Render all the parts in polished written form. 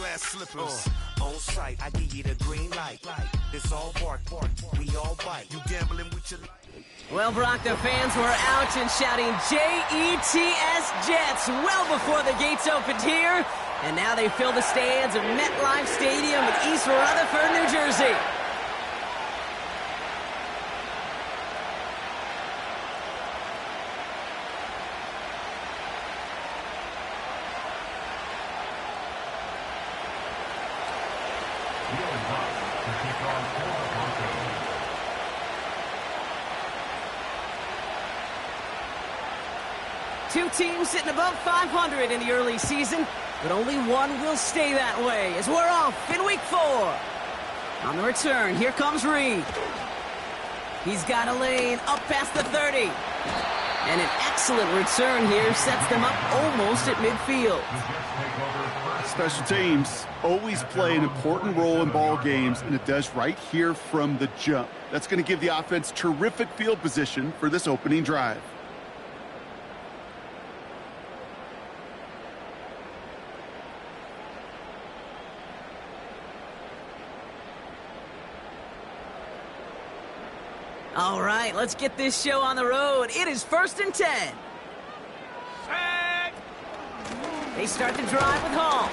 glass slippers. On sight, I give you the green light. It's all bark, we all bite. You gambling with your life. Well, Brock, the fans were out and shouting Jets Jets well before the gates opened here. And now they fill the stands of MetLife Stadium in East Rutherford, New Jersey. Two teams sitting above 500 in the early season, but only one will stay that way as we're off in week 4. On the return, here comes Reed. He's got a lane up past the 30. And an excellent return here sets them up almost at midfield. Special teams always play an important role in ball games, and it does right here from the jump. That's going to give the offense terrific field position for this opening drive. All right, let's get this show on the road. It is 1st and 10. They start the drive with Hall.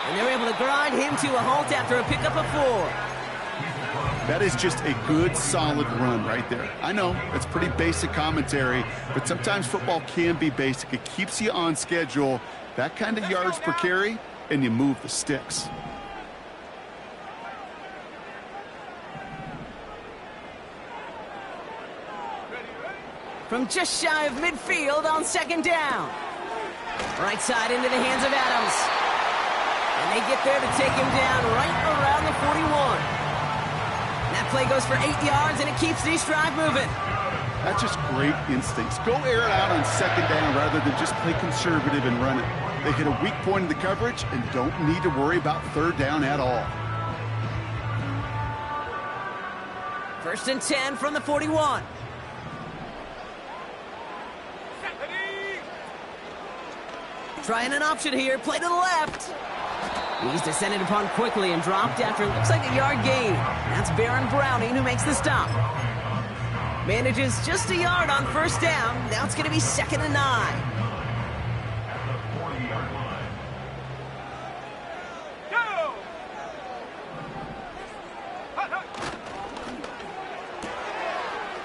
And they're able to grind him to a halt after a pickup of 4. That is just a good, solid run right there. I know, it's pretty basic commentary, but sometimes football can be basic. It keeps you on schedule, that kind of yards per carry, and you move the sticks. From just shy of midfield on 2nd down. Right side into the hands of Adams. And they get there to take him down right around the 41. That play goes for 8 yards, and it keeps this drive moving. That's just great instincts. Go air it out on 2nd down rather than just play conservative and run it. They hit a weak point in the coverage and don't need to worry about 3rd down at all. 1st and 10 from the 41. Trying an option here, play to the left. He's descended upon quickly and dropped after it looks like a yard gain. That's Baron Browning who makes the stop. Manages just a yard on 1st down. Now it's going to be 2nd and 9.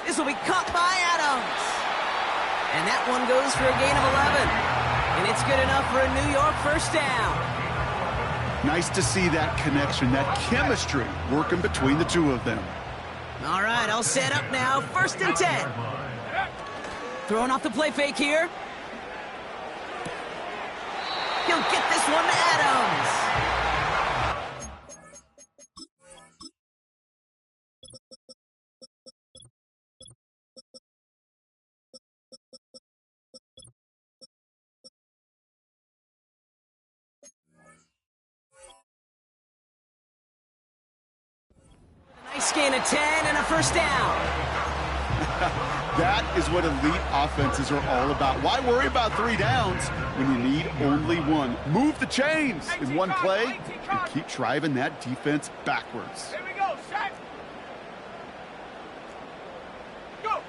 This will be caught by Adams. And that one goes for a gain of 11. And it's good enough for a New York 1st down. Nice to see that connection, that chemistry working between the two of them. All right, I'll set up now. 1st and 10. Throwing off the play fake here. He'll get this one to Adams. Nice gain of 10 and a 1st down. That is what elite offenses are all about. Why worry about 3 downs when you need only 1? Move the chains in one play and keep driving that defense backwards. Here we go, set. Go.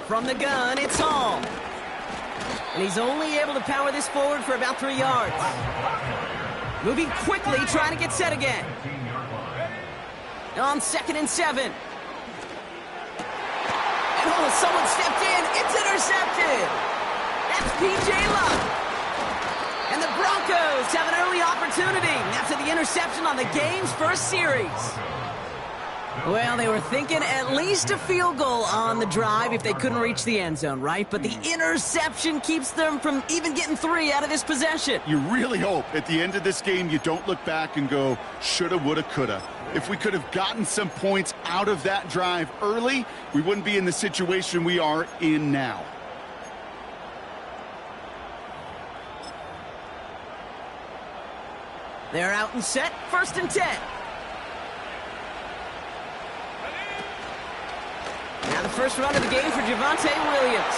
From the gun, it's Hall. And he's only able to power this forward for about 3 yards. Moving quickly, trying to get set again. On 2nd and 7. And oh, someone stepped in. It's intercepted. That's P.J. Luck. And the Broncos have an early opportunity after the interception on the game's first series. Well, they were thinking at least a field goal on the drive if they couldn't reach the end zone, right? But the interception keeps them from even getting 3 out of this possession. You really hope at the end of this game you don't look back and go, shoulda, woulda, coulda. If we could have gotten some points out of that drive early, we wouldn't be in the situation we are in now. They're out and set, 1st and 10. Now the first run of the game for Javonte Williams.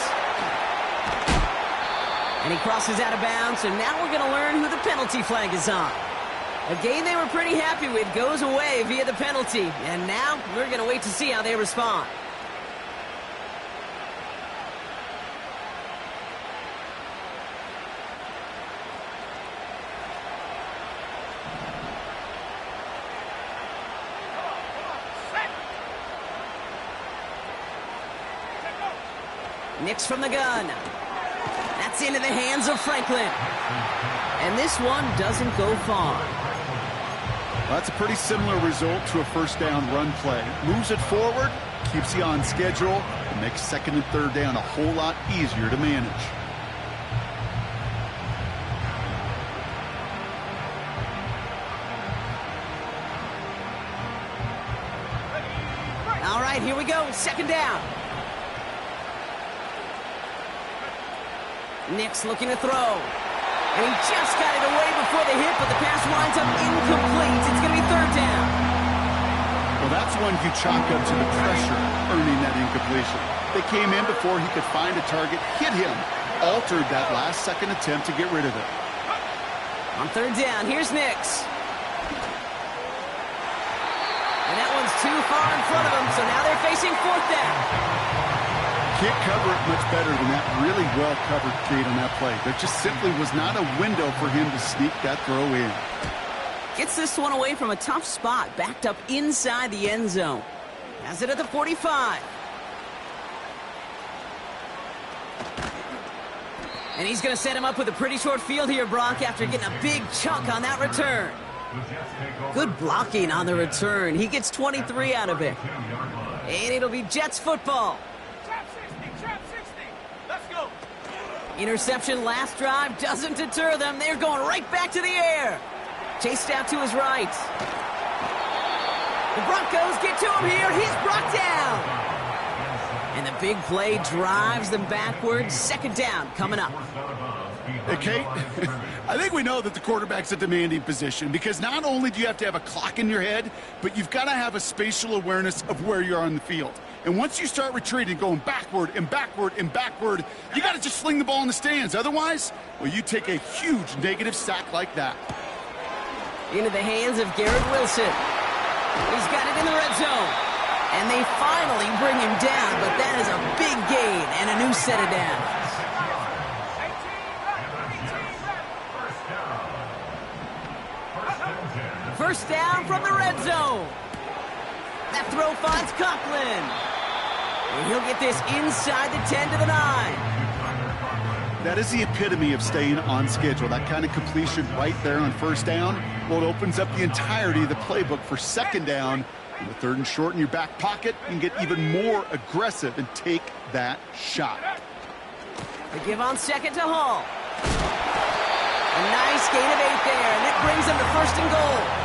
And And he crosses out of bounds, so now we're going to learn who the penalty flag is on. A game they were pretty happy with goes away via the penalty, and now we're going to wait to see how they respond. Nix from the gun. That's into the hands of Franklin. And this one doesn't go far. Well, that's a pretty similar result to a first down run play. Moves it forward, keeps you on schedule, and makes second and third down a whole lot easier to manage. All right, here we go. Second down. Nix looking to throw. And he just got it away before the hit, but the pass winds up incomplete. It's going to be third down. Well, that's one you chalk up to the pressure earning that incompletion. They came in before he could find a target, hit him, altered that last-second attempt to get rid of it. On third down, here's Nix. And that one's too far in front of him, so now they're facing fourth down. Can't cover it much better than that really well-covered Kate on that play. There just simply was not a window for him to sneak that throw in. Gets this one away from a tough spot, backed up inside the end zone. Has it at the 45. And he's going to set him up with a pretty short field here, Brock, after getting a big chunk on that return. Good blocking on the return. He gets 23 out of it. And it'll be Jets football. Interception last drive doesn't deter them. They're going right back to the air. Chased out to his right. The Broncos get to him here. He's brought down. And the big play drives them backwards. Second down coming up. Hey, Kate, I think we know that the quarterback's a demanding position because not only do you have to have a clock in your head, but you've got to have a spatial awareness of where you are on the field. And once you start retreating, going backward and backward and backward, you got to just fling the ball in the stands. Otherwise, well, you take a huge negative sack like that. Into the hands of Garrett Wilson. He's got it in the red zone. And they finally bring him down, but that is a big gain and a new set of downs. First down from the red zone. That throw finds Conklin. And he'll get this inside the 10 to the 9. That is the epitome of staying on schedule. That kind of completion right there on first down. Well, it opens up the entirety of the playbook for second down. In the third and short in your back pocket, you can get even more aggressive and take that shot. They give on second to Hall. A nice gain of 8 there, and that brings them to first and goal.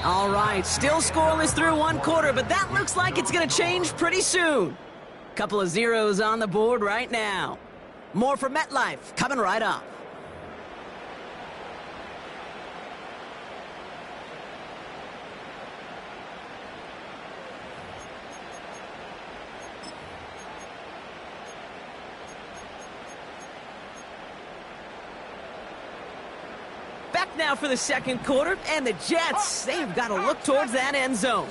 All right, still scoreless through one quarter, but that looks like it's going to change pretty soon. Couple of zeros on the board right now. More from MetLife coming right up. Back now for the second quarter, and the Jets, they've got to look towards that end zone.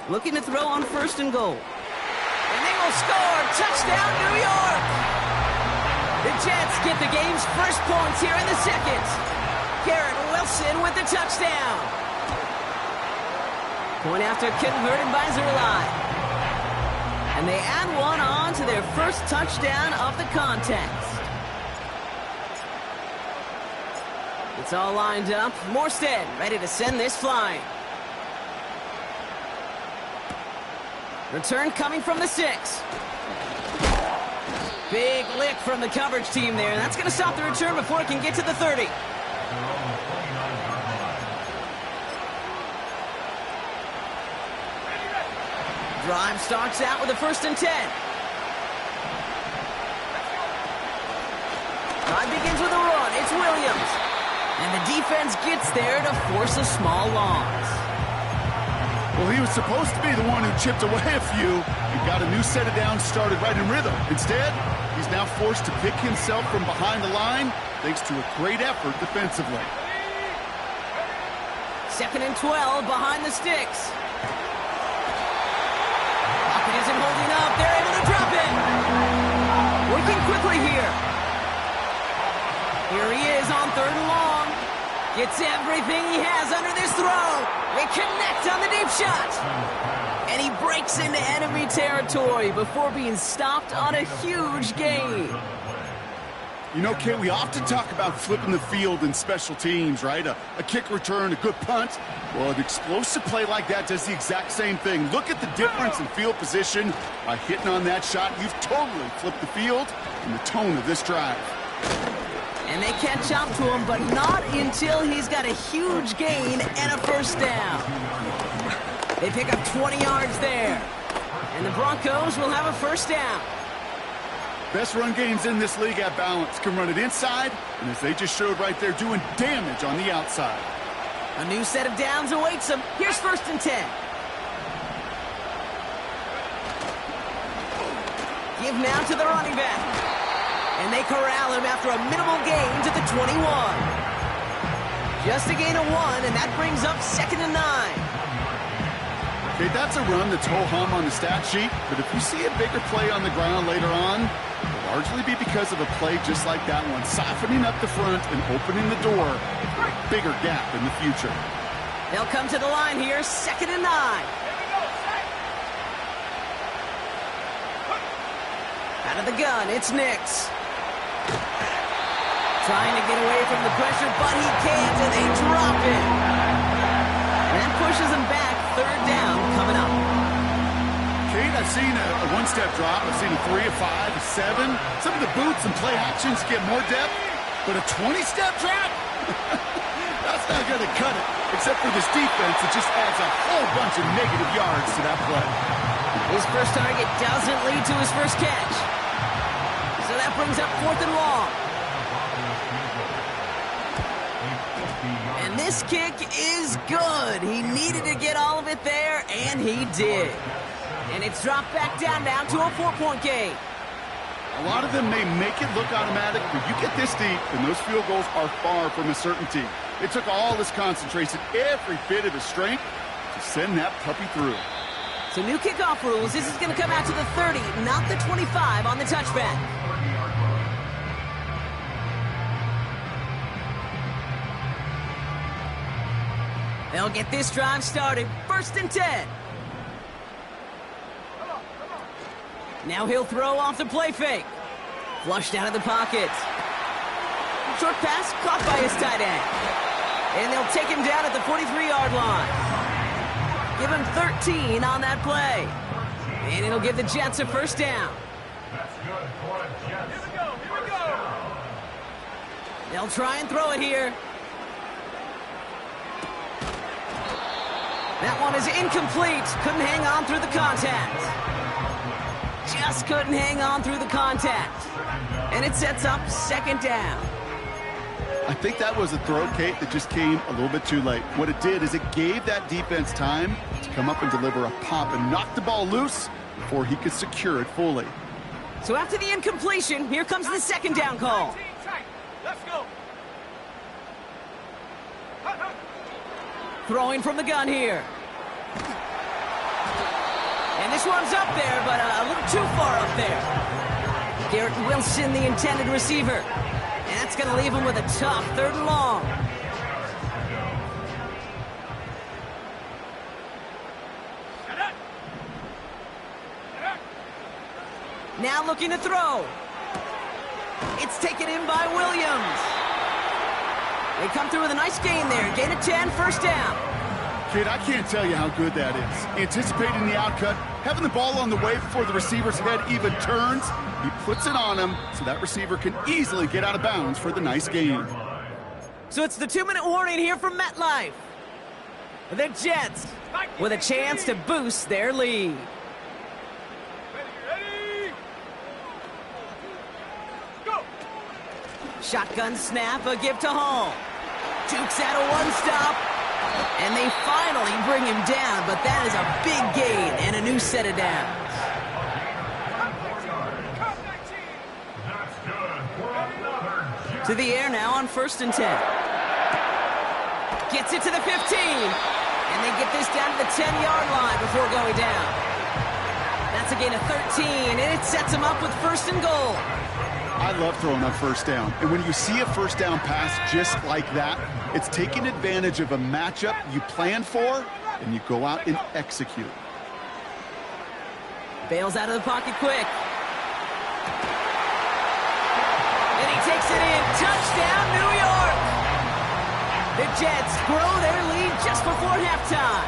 Looking to throw on first and goal. And they will score. Touchdown, New York. The Jets get the game's first points here in the second. Garrett Wilson with the touchdown. Point after converted by Zerline. And they add one on to their first touchdown of the contest. It's all lined up. Morstead ready to send this flying. Return coming from the 6. Big lick from the coverage team there. That's going to stop the return before it can get to the 30. Drive starts out with a first and 10. Drive begins with a run. It's Williams. And the defense gets there to force a small loss. Well, he was supposed to be the one who chipped away a few and got a new set of downs started right in rhythm. Instead, he's now forced to pick himself from behind the line thanks to a great effort defensively. 2nd and 12 behind the sticks. Pocket isn't holding up. They're able to drop it. Working quickly here. Here he is on 3rd and long. Gets everything he has under this throw. They connect on the deep shot. And he breaks into enemy territory before being stopped on a huge gain. You know, Kate, we often talk about flipping the field in special teams, right? A kick return, a good punt. Well, an explosive play like that does the exact same thing. Look at the difference in field position. By hitting on that shot, you've totally flipped the field and the tone of this drive. And they catch up to him, but not until he's got a huge gain and a 1st down. They pick up 20 yards there. And the Broncos will have a 1st down. Best run games in this league at balance. Can run it inside, and as they just showed right there, doing damage on the outside. A new set of downs awaits them. Here's 1st and 10. Give now to the running back. And they corral him after a minimal gain to the 21. Just a gain of 1, and that brings up 2nd and 9. Okay, that's a run that's ho-hum on the stat sheet, but if you see a bigger play on the ground later on, it'll largely be because of a play just like that one, softening up the front and opening the door for a bigger gap in the future. They'll come to the line here, 2nd and 9. Out of the gun, it's Nix. Trying to get away from the pressure, but he can't, and they drop it. And that pushes him back. 3rd down coming up. Kate, I've seen a one-step drop. I've seen a 3, a 5, a 7. Some of the boots and play actions get more depth, but a 20-step drop? That's not going to cut it, except for this defense that just adds a whole bunch of negative yards to that play. His first target doesn't lead to his first catch. So that brings up 4th and long. And this kick is good. He needed to get all of it there, and he did. And it's dropped back down now to a 4-point game. A lot of them may make it look automatic, but you get this deep, and those field goals are far from a certainty. It took all his concentration, every bit of his strength, to send that puppy through. So new kickoff rules. This is going to come out to the 30, not the 25 on the touchback. They'll get this drive started. 1st and 10. Now he'll throw off the play fake. Flushed out of the pocket. Short pass caught by his tight end. And they'll take him down at the 43-yard line. Give him 13 on that play. And it'll give the Jets a 1st down. They'll try and throw it here. That one is incomplete. Couldn't hang on through the contact. Just couldn't hang on through the contact. And it sets up 2nd down. I think that was a throw, Kate, that just came a little bit too late. What it did is it gave that defense time to come up and deliver a pop and knock the ball loose before he could secure it fully. So after the incompletion, here comes the 2nd down call. Let's go. Throwing from the gun here. And this one's up there, but a little too far up there. Garrett Wilson, the intended receiver. And that's going to leave him with a tough 3rd and long. Now looking to throw. It's taken in by Williams. They come through with a nice gain there. Gain of 10, 1st down. Kid, I can't tell you how good that is. Anticipating the outcut, having the ball on the way before the receiver's head even turns, he puts it on him so that receiver can easily get out of bounds for the nice gain. So it's the 2-minute warning here from MetLife. The Jets with a chance to boost their lead. Shotgun snap, a give to Hall. Dukes out a 1-stop. And they finally bring him down, but that is a big gain and a new set of downs. To the air now on 1st and 10. Gets it to the 15. And they get this down to the 10-yard line before going down. That's a gain of 13, and it sets them up with 1st and goal. I love throwing on 1st down. And when you see a 1st down pass just like that, it's taking advantage of a matchup you planned for, and you go out and execute. Bails out of the pocket quick. And he takes it in. Touchdown, New York! The Jets grow their lead just before halftime.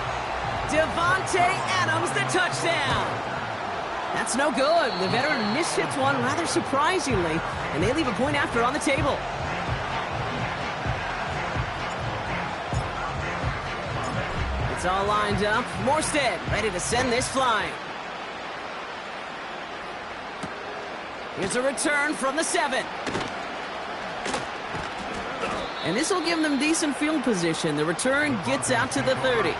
Devontae Adams, the touchdown. That's no good. The veteran mishits one rather surprisingly, and they leave a point after on the table. It's all lined up. Morstead ready to send this flying. Here's a return from the 7. And this will give them decent field position. The return gets out to the 30.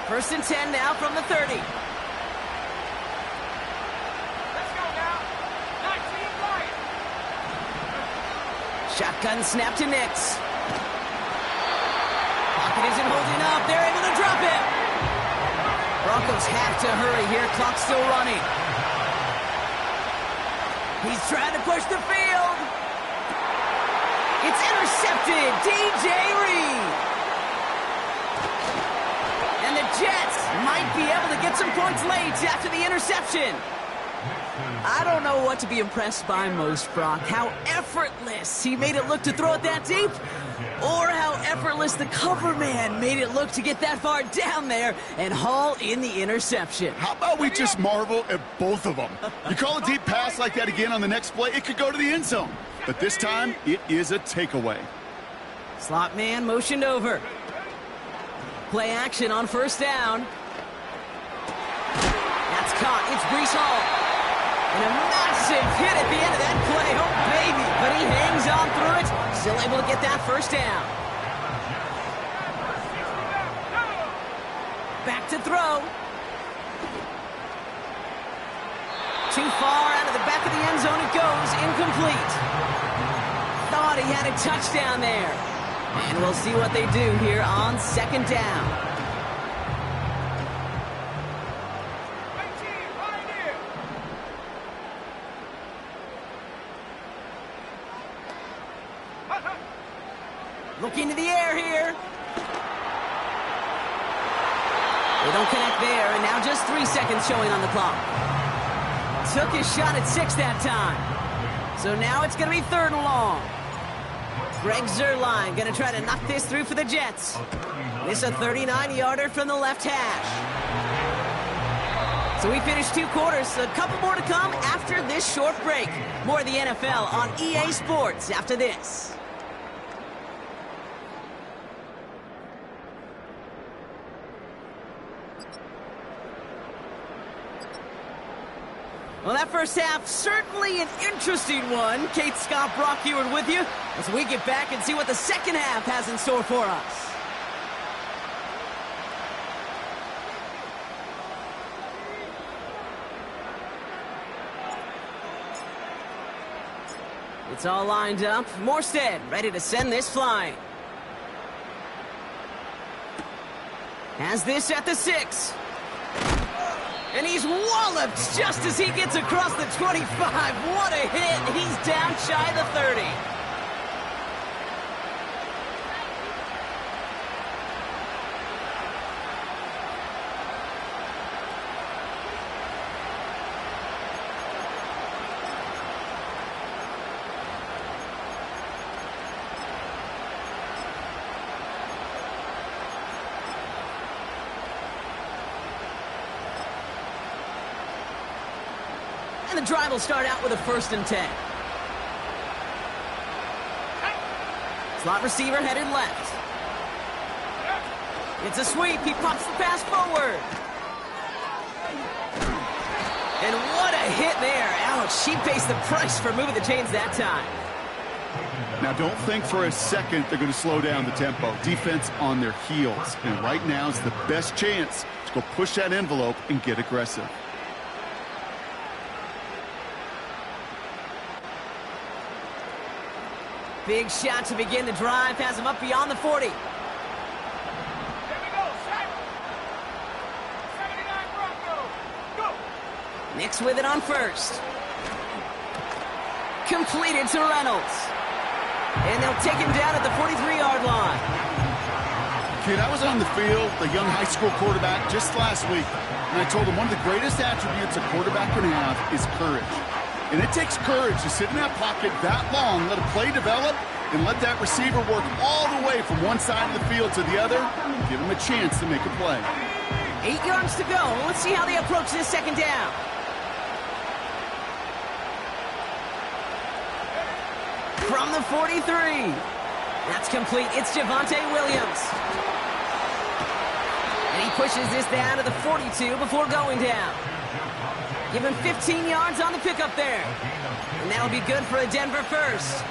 First and 10 now from the 30. Let's go now. 19 right. Shotgun snap to Nix. Pocket isn't holding up. They're able to drop it. Broncos have to hurry here. Clock's still running. He's trying to push the field. It's intercepted. DJ Reed. And the Jets might be able to get some points late after the interception. I don't know what to be impressed by most, Brock. How effortless he made it look to throw it that deep, or how effortless the cover man made it look to get that far down there and haul in the interception. How about we just marvel at both of them? You call a deep pass like that again on the next play, it could go to the end zone. But this time, it is a takeaway. Slot man motioned over. Play action on 1st down. That's caught. It's Breece Hall. And a massive hit at the end of that play. Oh, baby. But he hangs on through it. Still able to get that 1st down. Back to throw. Too far out of the back of the end zone it goes. Incomplete. Thought he had a touchdown there. And we'll see what they do here on 2nd down. 19 right here. Looking to the air here. They don't connect there, and now just 3 seconds showing on the clock. Took his shot at 6 that time. So now it's going to be 3rd and long. Greg Zuerlein going to try to knock this through for the Jets. This a 39-yarder from the left hash. So we finished 2 quarters. A couple more to come after this short break. More of the NFL on EA Sports after this. Well, that first half, certainly an interesting one. Kate Scott, Brock Huard with you as we get back and see what the second half has in store for us. It's all lined up. Morstead ready to send this flying. Has this at the 6. And he's walloped just as he gets across the 25. What a hit. He's down shy of the 30. And the drive will start out with a 1st and 10. Slot receiver headed left. It's a sweep. He pops the pass forward. And what a hit there. Ouch, she pays the price for moving the chains that time. Now, don't think for a second they're going to slow down the tempo. Defense on their heels. And right now is the best chance to go push that envelope and get aggressive. Big shot to begin the drive. Has him up beyond the 40. Here we go, set. 79 Broncos. Go. Nix with it on first. Completed to Reynolds. And they'll take him down at the 43-yard line. Kid, I was on the field, the young high school quarterback, just last week, and I told him one of the greatest attributes a quarterback can have is courage. And it takes courage to sit in that pocket that long, let a play develop, and let that receiver work all the way from one side of the field to the other, and give him a chance to make a play. 8 yards to go. Let's see how they approach this second down. From the 43. That's complete. It's Javonte Williams. And he pushes this down to the 42 before going down. Give him 15 yards on the pickup there. And that'll be good for a Denver first.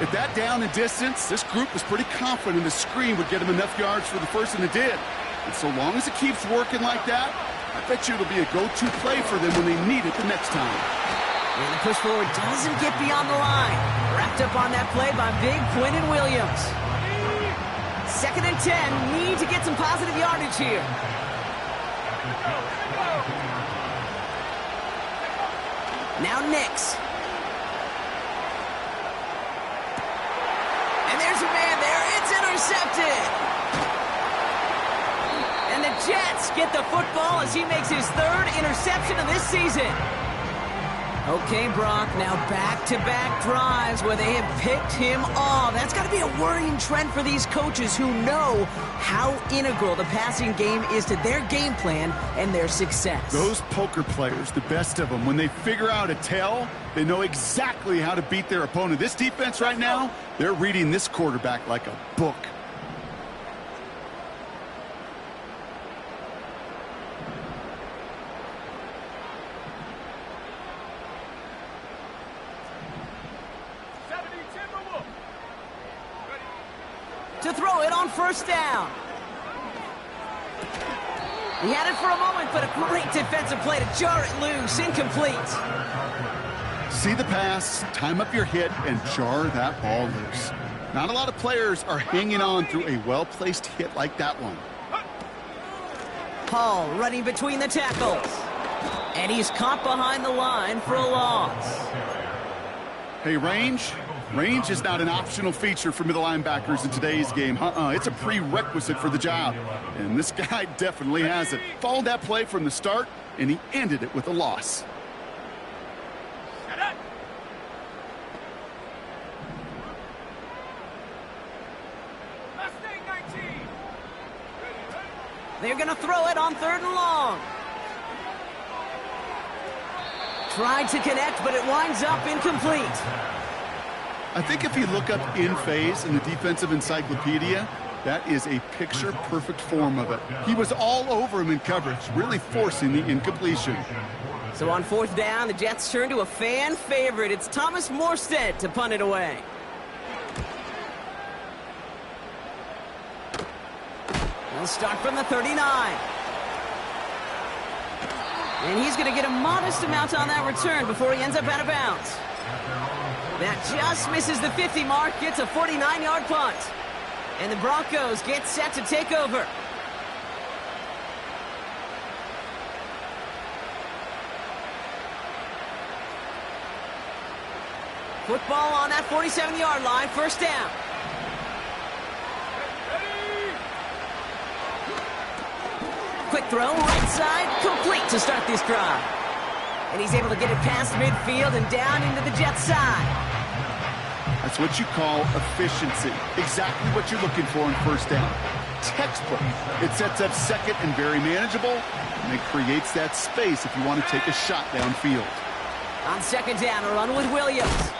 At that down and distance, this group was pretty confident the screen would get him enough yards for the first, and it did. And so long as it keeps working like that, I bet you it'll be a go-to play for them when they need it the next time. And the push forward doesn't get beyond the line. Wrapped up on that play by big Quinnen Williams. 2nd and 10. Need to get some positive yardage here. Now Nix. And there's a man there. It's intercepted. And the Jets get the football as he makes his 3rd interception of this season. Okay, Brock, now back-to-back drives where they have picked him off. That's got to be a worrying trend for these coaches who know how integral the passing game is to their game plan and their success. Those poker players, the best of them, when they figure out a tell, they know exactly how to beat their opponent. This defense right now, they're reading this quarterback like a book. To throw it on first down. He had it for a moment, but a great defensive play to jar it loose. Incomplete. See the pass, time up your hit, and jar that ball loose. Not a lot of players are hanging on through a well-placed hit like that one. Hall running between the tackles. And he's caught behind the line for a loss. Hey, range is not an optional feature for middle linebackers in today's game. It's a prerequisite for the job. And this guy definitely has it. Followed that play from the start, and he ended it with a loss. They're going to throw it on 3rd and long. Tried to connect, but it winds up incomplete. I think if you look up in phase in the defensive encyclopedia, that is a picture-perfect form of it. He was all over him in coverage, really forcing the incompletion. So on 4th down, the Jets turn to a fan favorite. It's Thomas Morstead to punt it away. They'll start from the 39. And he's going to get a modest amount on that return before he ends up out of bounds. That just misses the 50 mark, gets a 49-yard punt. And the Broncos get set to take over. Football on that 47-yard line, first down. Quick throw, right side, complete to start this drive. And he's able to get it past midfield and down into the Jets side. That's what you call efficiency. Exactly what you're looking for in first down. Textbook. It sets up second and very manageable, and it creates that space if you want to take a shot downfield. On 2nd down, a run with Williams.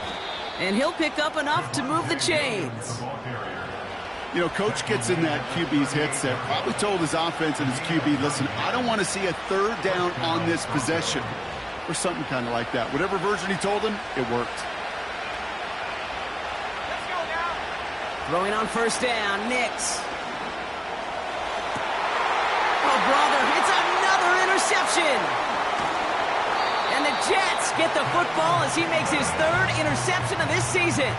And he'll pick up enough to move the chains. You know, coach gets in that QB's headset, probably told his offense and his QB, listen, I don't want to see a third down on this possession, or something kind of like that. Whatever version he told him, it worked. Let's go now. Throwing on first down, Nix. Oh, brother, it's another interception. And the Jets get the football as he makes his third interception of this season.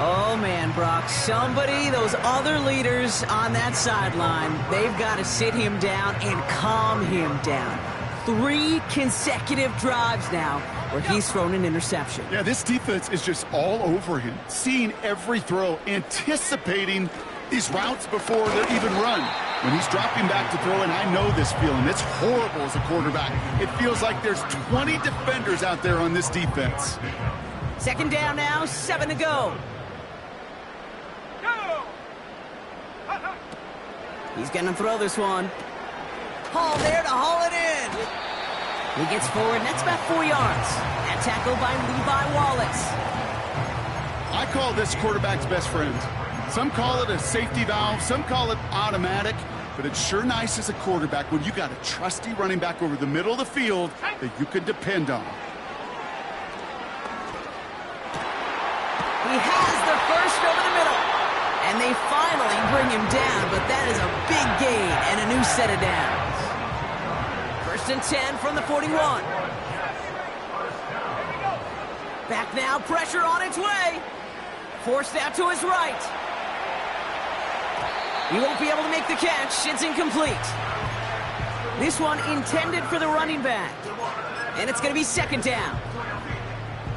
Oh, man, Brock, those other leaders on that sideline, they've got to sit him down and calm him down. 3 consecutive drives now where he's thrown an interception. Yeah, this defense is just all over him, seeing every throw, anticipating these routes before they're even run. When he's dropping back to throw, and I know this feeling, it's horrible as a quarterback. It feels like there's 20 defenders out there on this defense. Second down now, 7 to go. Go! He's going to throw this one. Hall there to haul it in. He gets forward, and that's about 4 yards. That tackle by Levi Wallace. I call this quarterback's best friend. Some call it a safety valve, some call it automatic, but it's sure nice as a quarterback when you got a trusty running back over the middle of the field that you can depend on. He has the first over the middle. And they finally bring him down, but that is a big gain and a new set of downs. First and 10 from the 41. Back now, pressure on its way. Forced out to his right. He won't be able to make the catch. It's incomplete. This one intended for the running back. And it's going to be second down.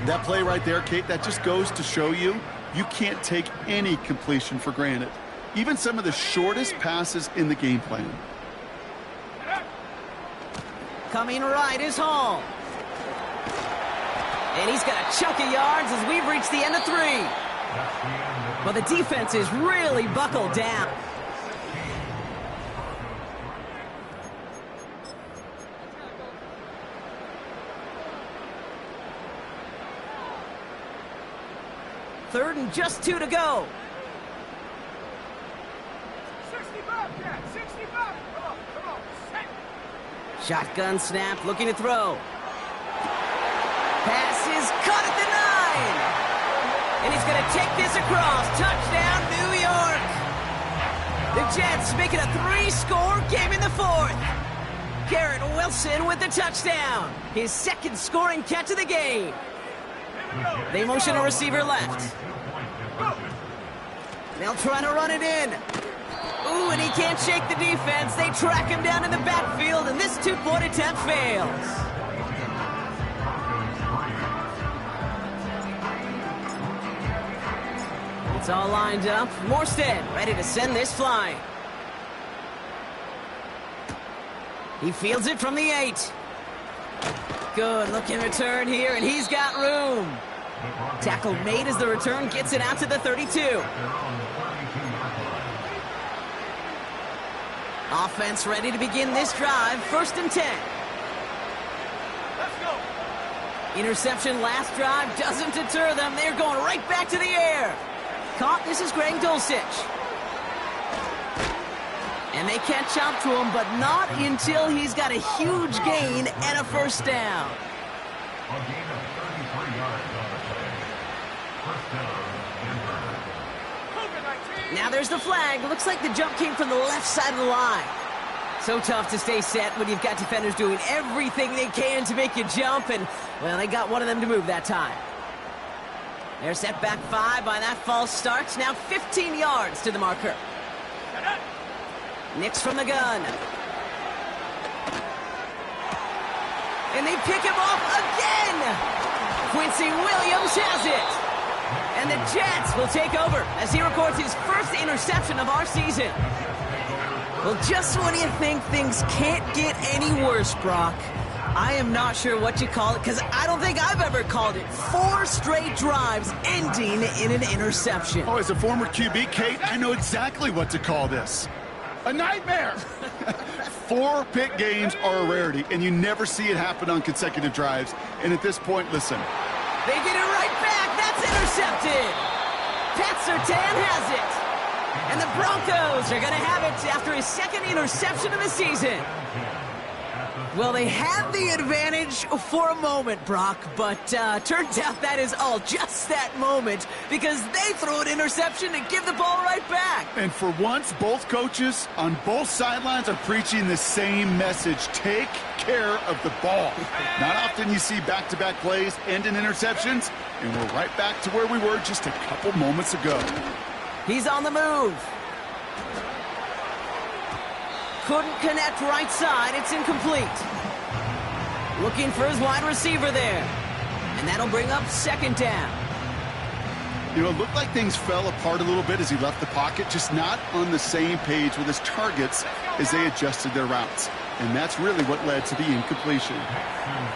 That play right there, Kate, that just goes to show you can't take any completion for granted. Even some of the shortest passes in the game plan. Coming right is Hall. And he's got a chunk of yards as we've reached the end of 3. But the defense is really buckled down. Third and just 2 to go. 65, Jack, 65. Come on, set. Shotgun snap, looking to throw. Pass is caught at the 9. And he's going to take this across. Touchdown, New York. The Jets make it a 3-score game in the 4th. Garrett Wilson with the touchdown. His second scoring catch of the game. They motion a receiver left. They'll try to run it in. Ooh, and he can't shake the defense. They track him down in the backfield, and this 2-point attempt fails. It's all lined up. Morstead ready to send this flying. He fields it from the 8. Good looking return here, and he's got room. Tackle made as the return gets it out to the 32. Offense ready to begin this drive. First and 10. Let's go. Interception last drive doesn't deter them. They're going right back to the air. Caught. This is Greg Dulcich. And they catch up to him, but not until he's got a huge gain and a first down. Now there's the flag. Looks like the jump came from the left side of the line. So tough to stay set when you've got defenders doing everything they can to make you jump, and, well, they got one of them to move that time. They're set back 5 by that false start. Now 15 yards to the marker. Nix from the gun. And they pick him off again. Quincy Williams has it. And the Jets will take over as he records his first interception of our season. Well, just when you think things can't get any worse, Brock, I am not sure what you call it, because I don't think I've ever called it 4 straight drives ending in an interception. Oh, as a former QB, Kate, I know exactly what to call this. A nightmare. 4 pick games are a rarity, and you never see it happen on consecutive drives. And at this point, listen. They get it right back. That's intercepted. Pat Surtain has it. And the Broncos are going to have it after his second interception of the season. Well, they had the advantage for a moment, Brock, but turns out that is all just that moment because they throw an interception and give the ball right back. And for once, both coaches on both sidelines are preaching the same message. Take care of the ball. Not often you see back-to-back plays end in interceptions, and we're right back to where we were just a couple moments ago. He's on the move. Couldn't connect right side. It's incomplete. Looking for his wide receiver there. And that'll bring up second down. You know, it looked like things fell apart a little bit as he left the pocket, just not on the same page with his targets as they adjusted their routes. And that's really what led to the incompletion.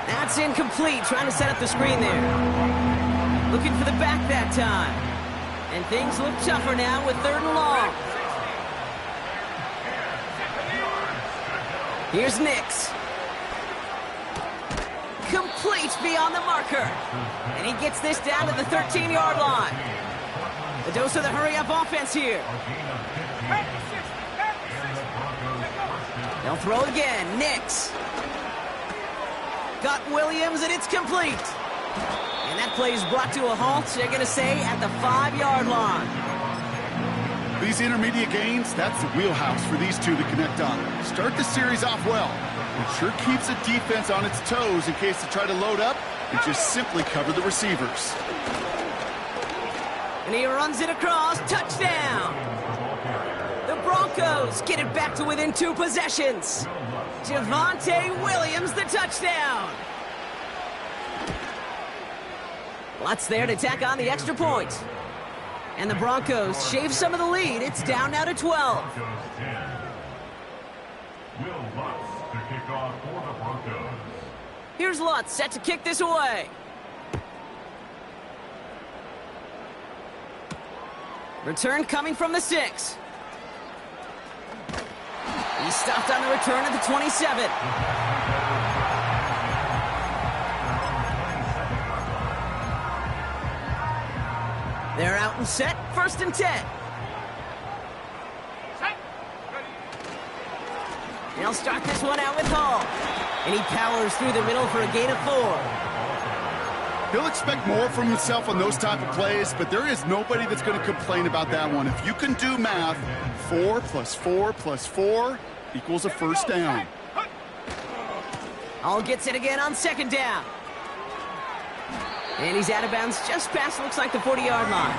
That's incomplete. Trying to set up the screen there. Looking for the back that time. And things look tougher now with 3rd and long. Here's Nix. Complete beyond the marker. And he gets this down to the 13-yard line. A dose of the hurry-up offense here. They'll throw again. Nix. Got Williams, and it's complete. And that play is brought to a halt, they're going to say, at the 5-yard line. These intermediate gains, that's the wheelhouse for these two to connect on. Start the series off well. It sure keeps the defense on its toes in case they try to load up and just simply cover the receivers. And he runs it across. Touchdown! The Broncos get it back to within 2 possessions. Javonte Williams, the touchdown. Lutz there to tack on the extra point. And the Broncos shave some of the lead. It's down now to 12. Here's Lutz set to kick this away. Return coming from the 6. He stopped on the return at the 27. They're out and set. 1st and 10. They'll start this one out with Hall. And he powers through the middle for a gain of 4. He'll expect more from himself on those type of plays, but there is nobody that's going to complain about that one. If you can do math, 4 + 4 + 4 equals a 1st down. Hall gets it again on 2nd down. And he's out of bounds just past, looks like, the 40-yard line.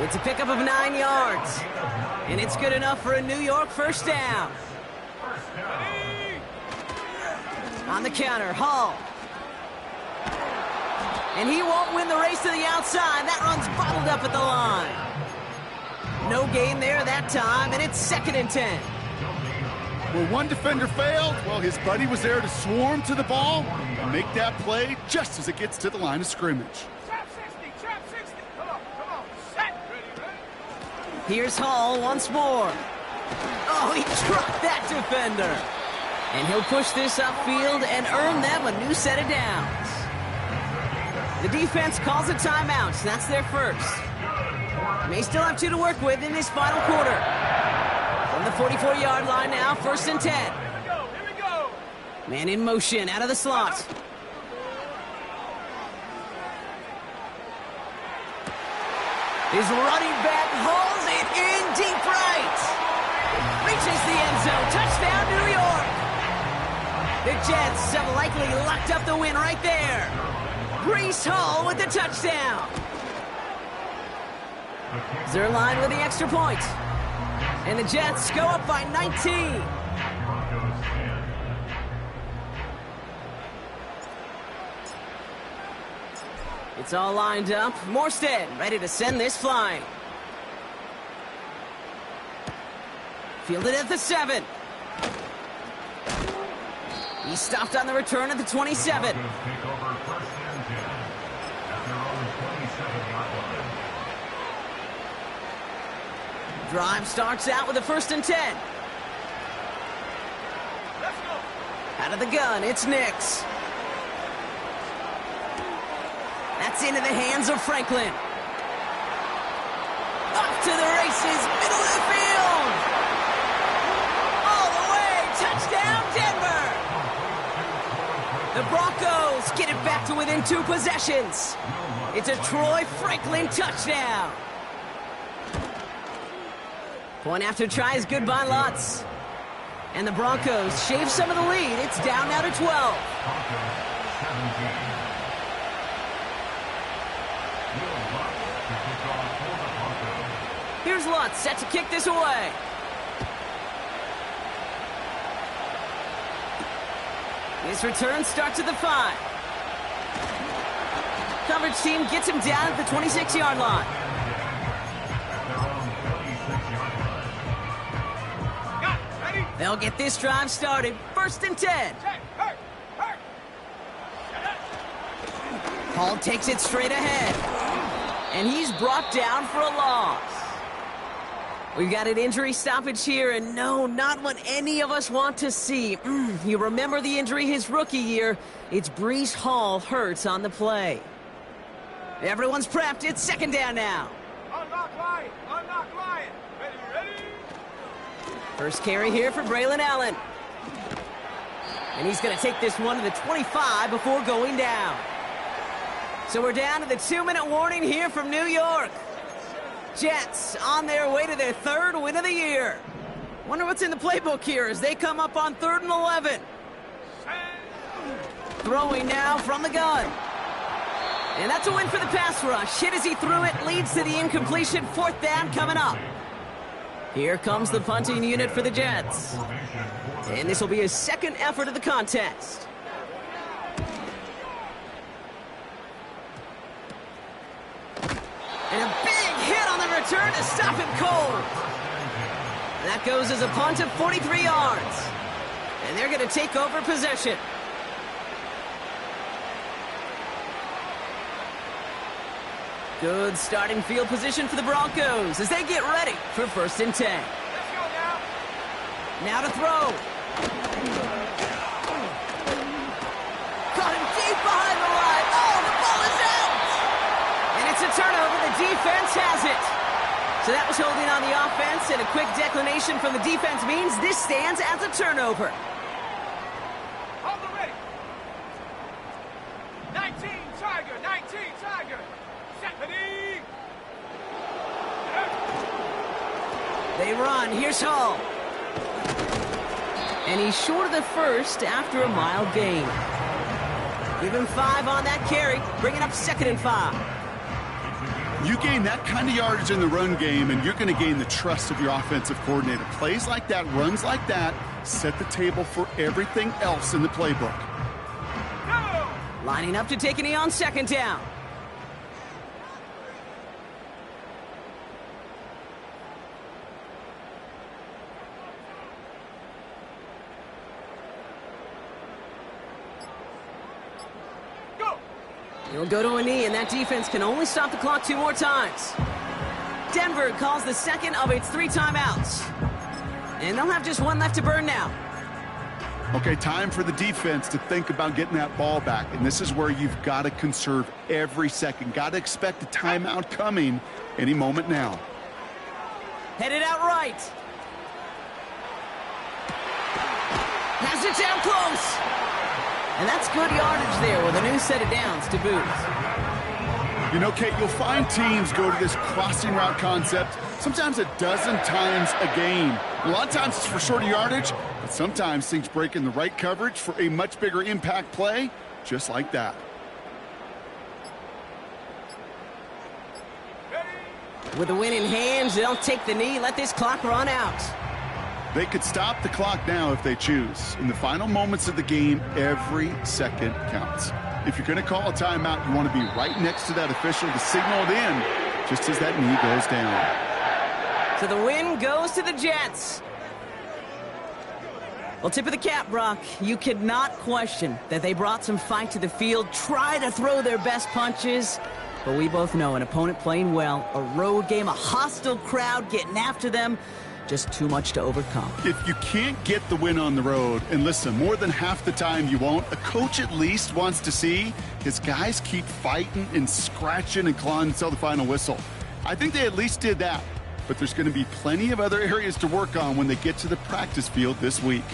It's a pickup of 9 yards. And it's good enough for a New York 1st down. On the counter, Hall. And he won't win the race to the outside. That run's bottled up at the line. No gain there that time, and it's 2nd and 10. Where one defender failed, well, his buddy was there to swarm to the ball and make that play just as it gets to the line of scrimmage. Trap 60. Come on. Set. Ready. Here's Hall once more. Oh, he dropped that defender. And he'll push this upfield and earn them a new set of downs. The defense calls a timeout. That's their first. May still have 2 to work with in this final quarter. From the 44-yard line now, 1st and 10. Here we go. Man in motion, out of the slot. His running back hauls it in deep right. Reaches the end zone. Touchdown, New York. The Jets have likely locked up the win right there. Breece Hall with the touchdown. Zerline with the extra point. And the Jets go up by 19. It's all lined up. Morstead ready to send this flying. Fielded at the 7. He stopped on the return at the 27. Drive starts out with a 1st and 10. Let's go. Out of the gun, it's Nix. That's into the hands of Franklin. Up to the races, middle of the field. All the way, touchdown Denver. The Broncos get it back to within 2 possessions. It's a Troy Franklin touchdown. Point after try is good by Lutz. And the Broncos shave some of the lead. It's down now to 12. Here's Lutz set to kick this away. His return starts at the 5. Coverage team gets him down at the 26-yard line. They'll get this drive started. 1st and 10. Hall takes it straight ahead. And he's brought down for a loss. We've got an injury stoppage here, and no, not what any of us want to see. You remember the injury his rookie year. It's Breece Hall hurt on the play. Everyone's prepped. It's 2nd down now. Unlock line. Unlock line. Ready. First carry here for Braylon Allen. And he's going to take this one to the 25 before going down. So we're down to the 2-minute warning here from New York. Jets on their way to their 3rd win of the year. Wonder what's in the playbook here as they come up on 3rd and 11. Throwing now from the gun. And that's a win for the pass rush. Hit as he threw it, leads to the incompletion. 4th down coming up. Here comes the punting unit for the Jets. And this will be his 2nd effort of the contest. And a big hit on the return to stop him cold. That goes as a punt of 43 yards. And they're going to take over possession. Good starting field position for the Broncos as they get ready for 1st and 10. Let's go now. Now to throw. Caught him deep behind the line. Oh, the ball is out. And it's a turnover. The defense has it. So that was holding on the offense, and a quick declination from the defense means this stands as a turnover. Hold the ready. 19 Tiger. 19 Tiger. They run. Here's Hall. And he's short of the 1st after a mild gain. Give him 5 on that carry. Bring it up 2nd and 5. You gain that kind of yardage in the run game, and you're going to gain the trust of your offensive coordinator. Plays like that, runs like that, set the table for everything else in the playbook. Go! Lining up to take a knee on 2nd down. He'll go to a knee, and that defense can only stop the clock 2 more times. Denver calls the 2nd of its 3 timeouts. And they'll have just 1 left to burn now. Okay, time for the defense to think about getting that ball back. And this is where you've got to conserve every second. Got to expect a timeout coming any moment now. Headed out right. Has it down close. And that's good yardage there with a new set of downs to boot. You know, Kate, you'll find teams go to this crossing route concept sometimes a dozen times a game. A lot of times it's for shorter yardage, but sometimes things break in the right coverage for a much bigger impact play, just like that. With the win in hands, they'll take the knee, let this clock run out. They could stop the clock now if they choose. In the final moments of the game, every second counts. If you're going to call a timeout, you want to be right next to that official to signal it in just as that knee goes down. So the win goes to the Jets. Well, tip of the cap, Brock. You could not question that they brought some fight to the field, try to throw their best punches. But we both know an opponent playing well, a road game, a hostile crowd getting after them. Just too much to overcome. If you can't get the win on the road, and listen, more than half the time you won't, a coach at least wants to see his guys keep fighting and scratching and clawing until the final whistle. I think they at least did that. But there's going to be plenty of other areas to work on when they get to the practice field this week.